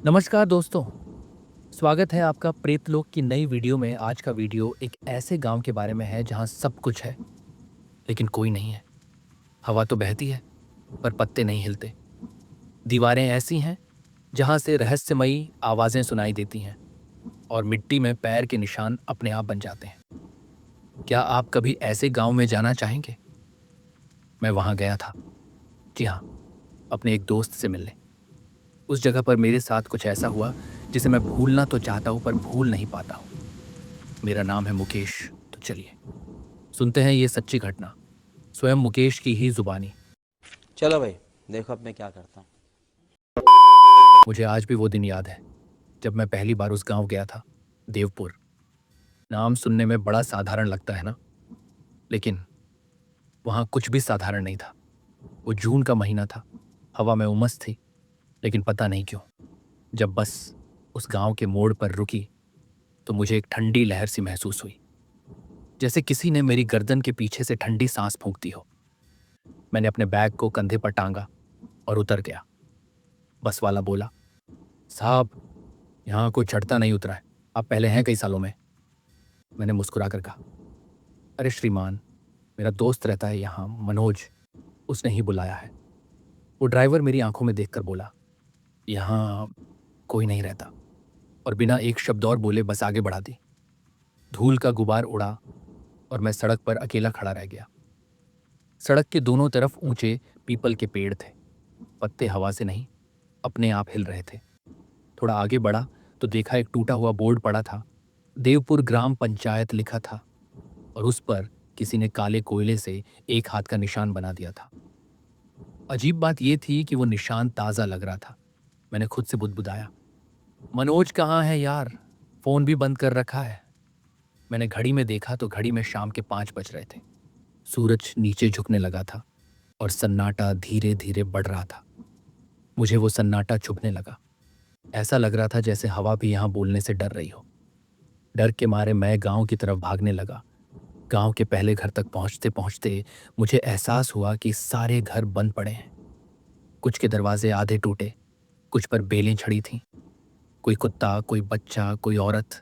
नमस्कार दोस्तों, स्वागत है आपका प्रेतलोक की नई वीडियो में। आज का वीडियो एक ऐसे गांव के बारे में है जहां सब कुछ है, लेकिन कोई नहीं है। हवा तो बहती है, पर पत्ते नहीं हिलते। दीवारें ऐसी हैं जहां से रहस्यमयी आवाजें सुनाई देती हैं और मिट्टी में पैर के निशान अपने आप बन जाते हैं। क्या आप कभी ऐसे गांव में जाना चाहेंगे? मैं वहां गया था। जी हाँ, अपने एक दोस्त से मिलने। उस जगह पर मेरे साथ कुछ ऐसा हुआ जिसे मैं भूलना तो चाहता हूं, पर भूल नहीं पाता हूं। मेरा नाम है मुकेश। तो चलिए सुनते हैं ये सच्ची घटना, स्वयं मुकेश की ही जुबानी। चलो भाई, देखो अब मैं क्या करता हूँ। मुझे आज भी वो दिन याद है जब मैं पहली बार उस गांव गया था, देवपुर। नाम सुनने में बड़ा साधारण लगता है ना, लेकिन वहां कुछ भी साधारण नहीं था। वो जून का महीना था, हवा में उमस थी, लेकिन पता नहीं क्यों जब बस उस गांव के मोड़ पर रुकी तो मुझे एक ठंडी लहर सी महसूस हुई, जैसे किसी ने मेरी गर्दन के पीछे से ठंडी सांस फूंक दी हो। मैंने अपने बैग को कंधे पर टांगा और उतर गया। बस वाला बोला, साहब, यहाँ कोई चढ़ता नहीं उतरा है, आप पहले हैं कई सालों में? मैंने मुस्कुरा कर कहा, अरे श्रीमान, मेरा दोस्त रहता है यहाँ, मनोज, उसने ही बुलाया है। वो ड्राइवर मेरी आंखों में देखकर बोला, यहाँ कोई नहीं रहता, और बिना एक शब्द और बोले बस आगे बढ़ा दी। धूल का गुबार उड़ा और मैं सड़क पर अकेला खड़ा रह गया। सड़क के दोनों तरफ ऊंचे पीपल के पेड़ थे। पत्ते हवा से नहीं, अपने आप हिल रहे थे। थोड़ा आगे बढ़ा तो देखा एक टूटा हुआ बोर्ड पड़ा था। देवपुर ग्राम पंचायत लिखा था, और उस पर किसी ने काले कोयले से एक हाथ का निशान बना दिया था। अजीब बात यह थी कि वो निशान ताज़ा लग रहा था। मैंने खुद से बुदबुदाया, मनोज कहाँ है यार, फोन भी बंद कर रखा है। मैंने घड़ी में देखा तो घड़ी में शाम के 5 बज रहे थे। सूरज नीचे झुकने लगा था और सन्नाटा धीरे धीरे बढ़ रहा था। मुझे वो सन्नाटा चुभने लगा। ऐसा लग रहा था जैसे हवा भी यहाँ बोलने से डर रही हो। डर के मारे मैं गांव की तरफ भागने लगा। गांव के पहले घर तक पहुंचते पहुंचते मुझे एहसास हुआ कि सारे घर बंद पड़े हैं। कुछ के दरवाजे आधे टूटे, कुछ पर बेलें छड़ी थीं। कोई कुत्ता, कोई बच्चा, कोई औरत,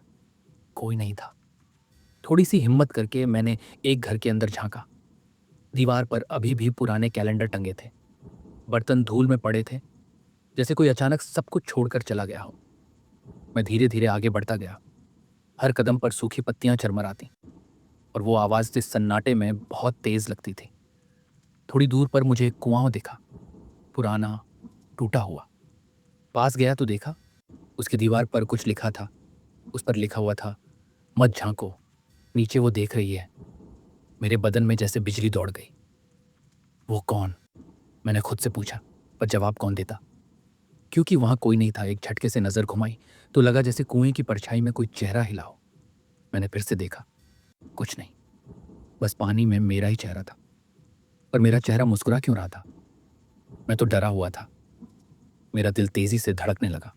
कोई नहीं था। थोड़ी सी हिम्मत करके मैंने एक घर के अंदर झांका। दीवार पर अभी भी पुराने कैलेंडर टंगे थे। बर्तन धूल में पड़े थे, जैसे कोई अचानक सब कुछ छोड़कर चला गया हो। मैं धीरे धीरे आगे बढ़ता गया। हर कदम पर सूखी पत्तियां चरमराती, और वो आवाज इस सन्नाटे में बहुत तेज लगती थी। थोड़ी दूर पर मुझे एक कुआं दिखा, पुराना, टूटा हुआ। पास गया तो देखा उसकी दीवार पर कुछ लिखा था। उस पर लिखा हुआ था, मत झांको, नीचे वो देख रही है। मेरे बदन में जैसे बिजली दौड़ गई। वो कौन? मैंने खुद से पूछा, पर जवाब कौन देता, क्योंकि वहां कोई नहीं था। एक झटके से नजर घुमाई तो लगा जैसे कुएं की परछाई में कोई चेहरा हिला हो। मैंने फिर से देखा, कुछ नहीं, बस पानी में मेरा ही चेहरा था। पर मेरा चेहरा मुस्कुरा क्यों रहा था? मैं तो डरा हुआ था। मेरा दिल तेजी से धड़कने लगा।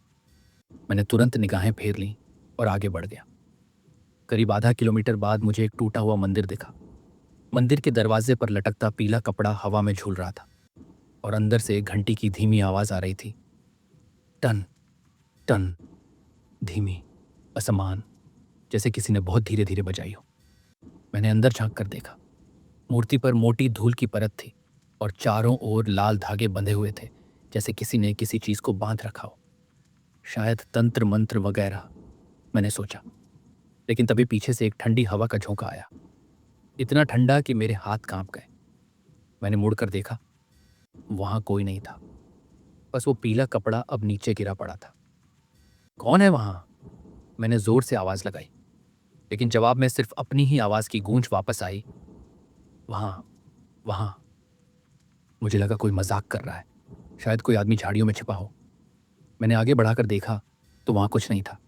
मैंने तुरंत निगाहें फेर लीं और आगे बढ़ गया। करीब आधा किलोमीटर बाद मुझे एक टूटा हुआ मंदिर दिखा। मंदिर के दरवाजे पर लटकता पीला कपड़ा हवा में झूल रहा था, और अंदर से घंटी की धीमी आवाज आ रही थी, टन टन, धीमी, असमान, जैसे किसी ने बहुत धीरे धीरे बजाई हो। मैंने अंदर झांक कर देखा। मूर्ति पर मोटी धूल की परत थी और चारों ओर लाल धागे बंधे हुए थे, जैसे किसी ने किसी चीज को बांध रखा हो, शायद तंत्र मंत्र वगैरह, मैंने सोचा। लेकिन तभी पीछे से एक ठंडी हवा का झोंका आया, इतना ठंडा कि मेरे हाथ कांप गए। मैंने मुड़कर देखा, वहां कोई नहीं था, बस वो पीला कपड़ा अब नीचे गिरा पड़ा था। कौन है वहां? मैंने जोर से आवाज लगाई, लेकिन जवाब में सिर्फ अपनी ही आवाज की गूंज वापस आई, वहां, वहां। मुझे लगा कोई मजाक कर रहा है, शायद कोई आदमी झाड़ियों में छिपा हो। मैंने आगे बढ़ाकर देखा तो वहां कुछ नहीं था।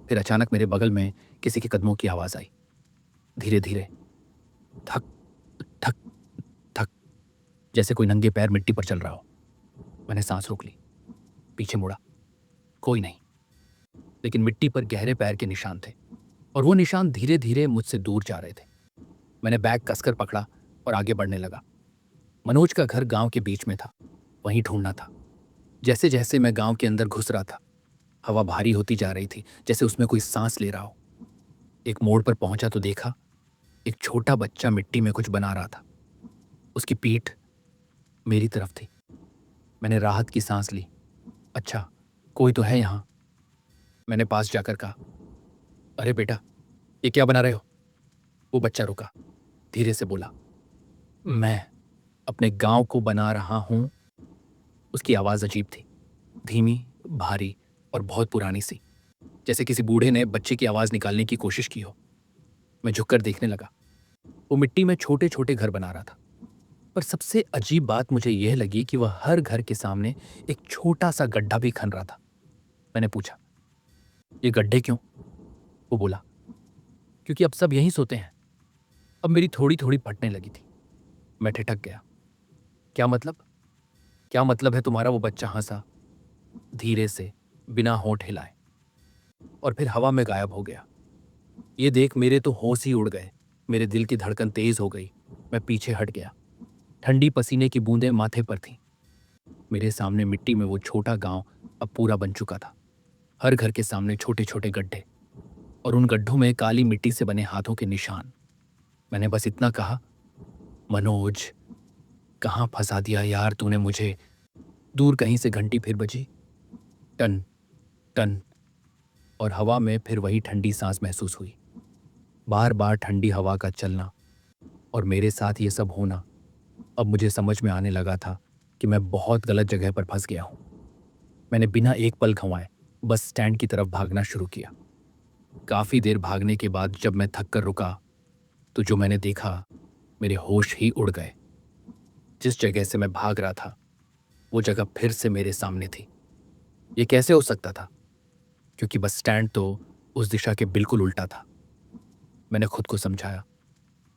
फिर अचानक मेरे बगल में किसी के कदमों की आवाज आई, धीरे धीरे, थक थक थक, जैसे कोई नंगे पैर मिट्टी पर चल रहा हो। मैंने सांस रोक ली, पीछे मुड़ा, कोई नहीं, लेकिन मिट्टी पर गहरे पैर के निशान थे, और वो निशान धीरे धीरे मुझसे दूर जा रहे थे। मैंने बैग कसकर पकड़ा और आगे बढ़ने लगा। मनोज का घर गांव के बीच में था, वहीं ढूंढना था। जैसे जैसे मैं गांव के अंदर घुस रहा था, हवा भारी होती जा रही थी, जैसे उसमें कोई सांस ले रहा हो। एक मोड़ पर पहुंचा तो देखा एक छोटा बच्चा मिट्टी में कुछ बना रहा था। उसकी पीठ मेरी तरफ थी। मैंने राहत की सांस ली। अच्छा, कोई तो है यहाँ। मैंने पास जाकर कहा, अरे बेटा, ये क्या बना रहे हो? वो बच्चा रुका, धीरे से बोला, मैं अपने गांव को बना रहा हूं। उसकी आवाज अजीब थी, धीमी, भारी और बहुत पुरानी सी, जैसे किसी बूढ़े ने बच्चे की आवाज निकालने की कोशिश की हो। मैं झुककर देखने लगा। वो मिट्टी में छोटे छोटे घर बना रहा था, पर सबसे अजीब बात मुझे यह लगी कि वह हर घर के सामने एक छोटा सा गड्ढा भी खन रहा था। मैंने पूछा, ये गड्ढे क्यों? वो बोला, क्योंकि अब सब यहीं सोते हैं। अब मेरी थोड़ी थोड़ी फटने लगी थी। मैं ठिठक गया। क्या मतलब? क्या मतलब है तुम्हारा? वो बच्चा हंसा, धीरे से, बिना होंठ हिलाए, और फिर हवा में गायब हो गया। ये देख मेरे तो होश ही उड़ गए। मेरे दिल की धड़कन तेज हो गई। मैं पीछे हट गया। ठंडी पसीने की बूंदें माथे पर थीं। मेरे सामने मिट्टी में वो छोटा गांव अब पूरा बन चुका था। हर घर के सामने छोटे छोटे गड्ढे, और उन गड्ढों में काली मिट्टी से बने हाथों के निशान। मैंने बस इतना कहा, मनोज, कहाँ फंसा दिया यार तूने मुझे। दूर कहीं से घंटी फिर बजी, टन टन, और हवा में फिर वही ठंडी सांस महसूस हुई। बार बार ठंडी हवा का चलना और मेरे साथ ये सब होना। अब मुझे समझ में आने लगा था कि मैं बहुत गलत जगह पर फंस गया हूं। मैंने बिना एक पल गंवाए बस स्टैंड की तरफ भागना शुरू किया। काफी देर भागने के बाद जब मैं थक कर रुका तो जो मैंने देखा, मेरे होश ही उड़ गए। जिस जगह से मैं भाग रहा था वो जगह फिर से मेरे सामने थी। ये कैसे हो सकता था? क्योंकि बस स्टैंड तो उस दिशा के बिल्कुल उल्टा था। मैंने खुद को समझाया,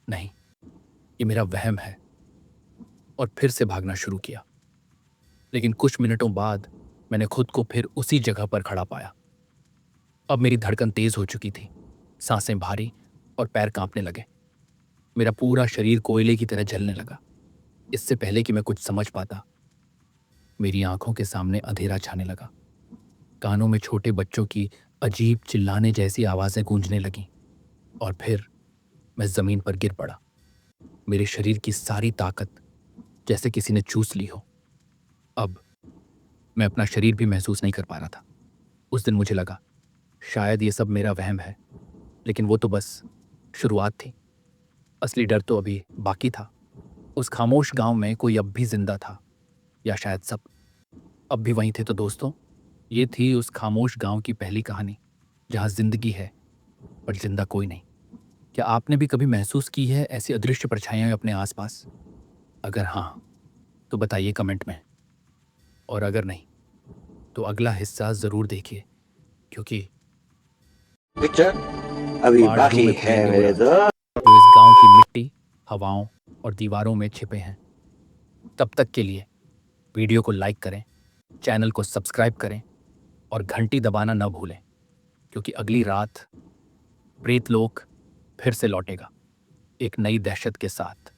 नहीं, ये मेरा वहम है, और फिर से भागना शुरू किया। लेकिन कुछ मिनटों बाद मैंने खुद को फिर उसी जगह पर खड़ा पाया। अब मेरी धड़कन तेज हो चुकी थी, सांसें भारी और पैर कांपने लगे। मेरा पूरा शरीर कोयले की तरह जलने लगा। इससे पहले कि मैं कुछ समझ पाता, मेरी आंखों के सामने अंधेरा छाने लगा। कानों में छोटे बच्चों की अजीब चिल्लाने जैसी आवाजें गूंजने लगीं, और फिर मैं जमीन पर गिर पड़ा। मेरे शरीर की सारी ताकत जैसे किसी ने चूस ली हो। अब मैं अपना शरीर भी महसूस नहीं कर पा रहा था। उस दिन मुझे लगा शायद ये सब मेरा वहम है, लेकिन वो तो बस शुरुआत थी। असली डर तो अभी बाकी था। उस खामोश गांव में कोई अब भी जिंदा था, या शायद सब अब भी वहीं थे। तो दोस्तों, ये थी उस खामोश गांव की पहली कहानी, जहां जिंदगी है पर जिंदा कोई नहीं। क्या आपने भी कभी महसूस की है ऐसी अदृश्य परछाइयां अपने आसपास? अगर हाँ, तो बताइए कमेंट में, और अगर नहीं तो अगला हिस्सा जरूर देखिए, क्योंकि पिक्चर अभी पार्ट 2 बाकी में है खुलेंगे वो मेरे राज दोस्त। जो इस गांव की मिट्टी, हवाओं और दीवारों में छिपे हैं। तब तक के लिए वीडियो को लाइक करें, चैनल को सब्सक्राइब करें, और घंटी दबाना न भूलें, क्योंकि अगली रात प्रेतलोक फिर से लौटेगा, एक नई दहशत के साथ।